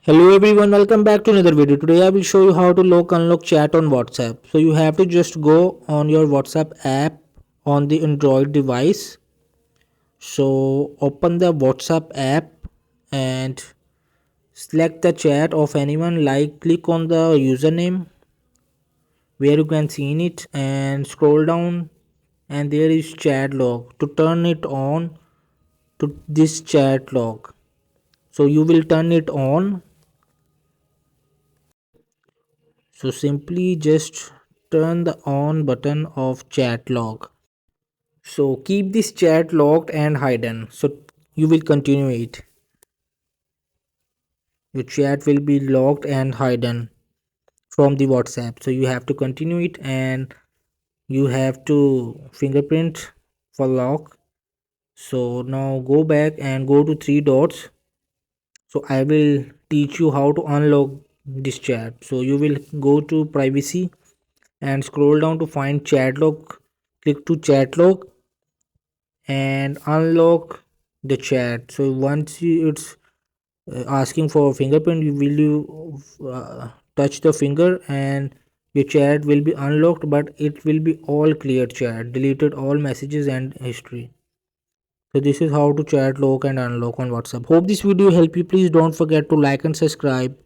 Hello everyone, welcome back to another video. Today I will show you how to lock unlock chat on WhatsApp. So you have to just go on your WhatsApp app on the Android device. So open the WhatsApp app and select the chat of anyone, like click on the username where you can see it and scroll down, and there is chat log. To turn it on to this chat log, so you will turn it on. So simply just turn the on button of chat log. So keep this chat locked and hidden. So you will continue it. Your chat will be locked and hidden from the WhatsApp. So you have to continue it, and you have to fingerprint for lock. So now go back and go to three dots. So I will teach you how to unlock this chat. So you will go to privacy and scroll down to find chat log. Click to chat log and unlock the chat. So once it's asking for fingerprint, you touch the finger, and your chat will be unlocked, but it will be all clear chat, deleted all messages and history. So this is how to chat lock and unlock on WhatsApp. Hope this video help you. Please don't forget to like and subscribe.